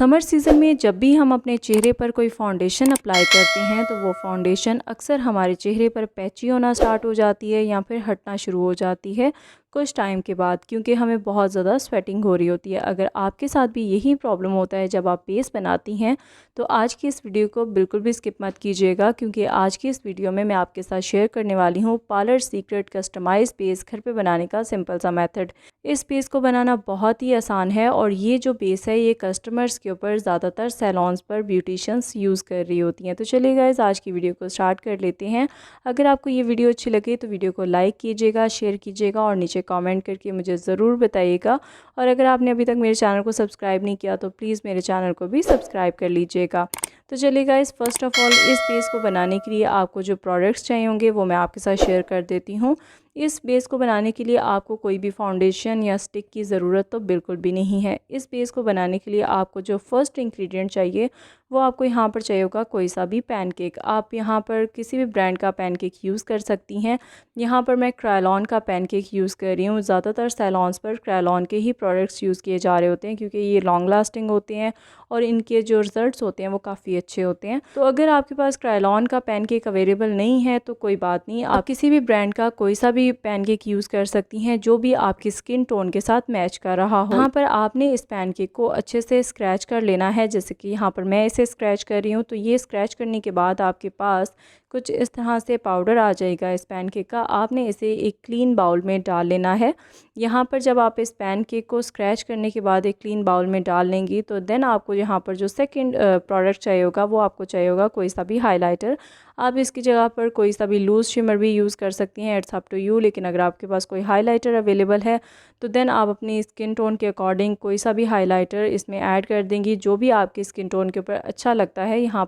Summer season में जब भी हम अपने चेहरे पर कोई फाउंडेशन अप्लाई करते हैं तो वो फाउंडेशन अक्सर हमारे चेहरे पर पैची होना स्टार्ट हो जाती है या फिर हटना शुरू हो जाती है कुछ टाइम के बाद, क्योंकि हमें बहुत ज़्यादा स्वेटिंग हो रही होती है। अगर आपके साथ भी यही प्रॉब्लम होता है जब आप बेस बनाती हैं तो आज की इस वीडियो को बिल्कुल भी स्किप मत कीजिएगा, क्योंकि आज की इस वीडियो में मैं आपके साथ शेयर करने वाली हूँ पार्लर सीक्रेट कस्टमाइज बेस घर पे बनाने का सिंपल सा मेथड। इस बेस को बनाना बहुत ही आसान है और ये जो बेस है ये कस्टमर्स के ऊपर ज़्यादातर सैलॉन्स पर ब्यूटिशियंस यूज़ कर रही होती हैं। तो चलिए गाइस, आज की वीडियो को स्टार्ट कर लेते हैं। अगर आपको ये वीडियो अच्छी लगे तो वीडियो को लाइक कीजिएगा, शेयर कीजिएगा और नीचे कमेंट करके मुझे ज़रूर बताइएगा। और अगर आपने अभी तक मेरे चैनल को सब्सक्राइब नहीं किया तो प्लीज़ मेरे चैनल को भी सब्सक्राइब कर लीजिएगा। तो चलिए गाइस, फर्स्ट ऑफ़ ऑल इस बेस को बनाने के लिए आपको जो प्रोडक्ट्स चाहिए होंगे वो मैं आपके साथ शेयर कर देती हूँ। इस बेस को बनाने के लिए आपको कोई भी फाउंडेशन या स्टिक की ज़रूरत तो बिल्कुल भी नहीं है। इस बेस को बनाने के लिए आपको जो फर्स्ट इंग्रेडिएंट चाहिए वो आपको यहाँ पर चाहिए होगा कोई सा भी पैनकेक। आप यहाँ पर किसी भी ब्रांड का पैनकेक यूज़ कर सकती हैं। यहाँ पर मैं क्रायलॉन का पैनकेक यूज़ कर रही हूँ। ज़्यादातर सैलॉन्स पर क्रायलॉन के ही प्रोडक्ट्स यूज़ किए जा रहे होते हैं, क्योंकि ये लॉन्ग लास्टिंग होते हैं और इनके जो रिज़ल्ट्स होते हैं वो काफ़ी अच्छे होते हैं। तो अगर आपके पास क्रायलॉन का पैनकेक अवेलेबल नहीं है तो कोई बात नहीं, आप किसी भी ब्रांड का कोई सा भी पैनकेक यूज़ कर सकती हैं जो भी आपकी स्किन टोन के साथ मैच कर रहा हो। यहाँ पर आपने इस पैनकेक को अच्छे से स्क्रैच कर लेना है, जैसे कि यहाँ पर मैं इसे स्क्रैच कर रही हूँ। तो ये स्क्रैच करने के बाद आपके पास कुछ इस तरह से पाउडर आ जाएगा इस पैनकेक का। आपने इसे एक क्लीन बाउल में डाल लेना है। यहाँ पर जब आप इस पैनकेक को स्क्रैच करने के बाद एक क्लीन बाउल में डाल लेंगी तो देन आपको यहाँ पर जो सेकंड प्रोडक्ट चाहिए होगा वो आपको चाहिए होगा कोई सा भी हाइलाइटर। आप इसकी जगह पर कोई सा भी लूज़ शिमर भी यूज़ कर सकती हैं, इट्स अप टू यू। लेकिन अगर आपके पास कोई हाइलाइटर अवेलेबल है तो देन आप अपनी स्किन टोन के अकॉर्डिंग कोई सा भी हाइलाइटर इसमें ऐड कर देंगी जो भी आपकी स्किन टोन के ऊपर अच्छा लगता है। यहाँ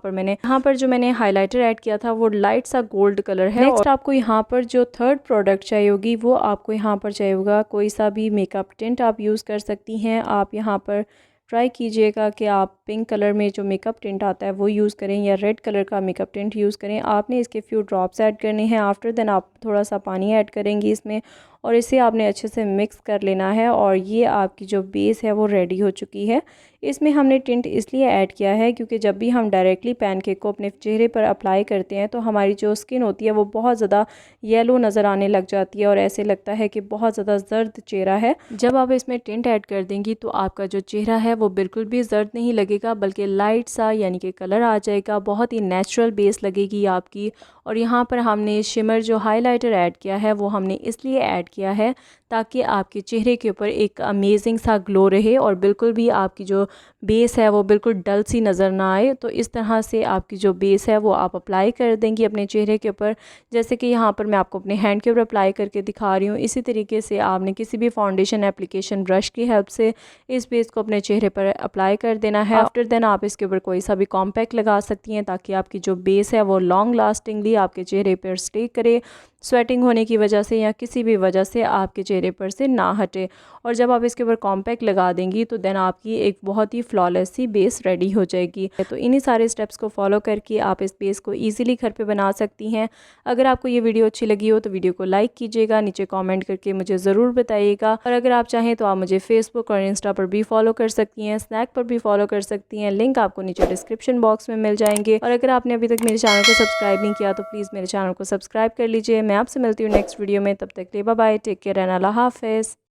पर जो मैंने हाइलाइटर ऐड किया था वो लाइट सा गोल्ड कलर है। नेक्स्ट आपको यहाँ पर जो थर्ड प्रोडक्ट चाहिए होगी वो आपको यहाँ पर चाहिए होगा कोई सा भी मेकअप टिंट आप यूज़ कर सकती हैं। आप यहाँ पर ट्राई कीजिएगा कि आप पिंक कलर में जो मेकअप टिंट आता है वो यूज़ करें या रेड कलर का मेकअप टिंट यूज़ करें। आपने इसके फ्यू ड्रॉप्स ऐड करने हैं। आफ्टर देन आप थोड़ा सा पानी ऐड करेंगी इसमें और इसे आपने अच्छे से मिक्स कर लेना है। और ये आपकी जो बेस है वो रेडी हो चुकी है। इसमें हमने टिंट इसलिए ऐड किया है क्योंकि जब भी हम डायरेक्टली पैनकेक को अपने चेहरे पर अप्लाई करते हैं तो हमारी जो स्किन होती है वो बहुत ज़्यादा येलो नज़र आने लग जाती है और ऐसे लगता है कि बहुत ज़्यादा जर्द चेहरा है। जब आप इसमें टिंट ऐड कर देंगी तो आपका जो चेहरा है वो बिल्कुल भी जर्द नहीं लगेगा, बल्कि लाइट सा यानी कि कलर आ जाएगा। बहुत ही नेचुरल बेस लगेगी आपकी। और यहाँ पर हमने शिमर जो हाइलाइटर ऐड किया है वो हमने इसलिए ऐड किया है ताकि आपके चेहरे के ऊपर एक अमेजिंग सा ग्लो रहे और बिल्कुल भी आपकी जो बेस है वो बिल्कुल डल सी नज़र ना आए। तो इस तरह से आपकी जो बेस है वो आप अप्लाई कर देंगी अपने चेहरे के ऊपर, जैसे कि यहाँ पर मैं आपको अपने हैंड के ऊपर अप्लाई करके दिखा रही हूँ। इसी तरीके से आपने किसी भी फाउंडेशन एप्लीकेशन ब्रश की हेल्प से इस बेस को अपने चेहरे पर अप्लाई कर देना है। आफ्टर देन आप इसके ऊपर कोई सा भी कॉम्पैक्ट लगा सकती हैं ताकि आपकी जो बेस है वो लॉन्ग लास्टिंगली आपके चेहरे पर स्टे करे, स्वेटिंग होने की वजह से या किसी भी वजह से आपके चेहरे पर से ना हटे। और जब आप इसके ऊपर कॉम्पैक्ट लगा देंगी तो देन आपकी एक बहुत ही फ्लॉलेस सी बेस रेडी हो जाएगी। तो इन्हीं सारे स्टेप्स को फॉलो करके आप इस बेस को ईजिली घर पे बना सकती हैं। अगर आपको ये वीडियो अच्छी लगी हो तो वीडियो को लाइक कीजिएगा, नीचे कॉमेंट करके मुझे ज़रूर बताइएगा। और अगर आप चाहें तो आप मुझे फेसबुक और इंस्टा पर भी फॉलो कर सकती हैं, स्नैक पर भी फॉलो कर सकती हैं। लिंक आपको नीचे डिस्क्रिप्शन बॉक्स में मिल जाएंगे। और अगर आपने अभी तक मेरे चैनल को सब्सक्राइब नहीं किया तो प्लीज़ मेरे चैनल को सब्सक्राइब कर लीजिए। मैं आपसे मिलती हूँ नेक्स्ट वीडियो में, तब तक के लिए bye bye, take care and अल्लाह हाफिज़।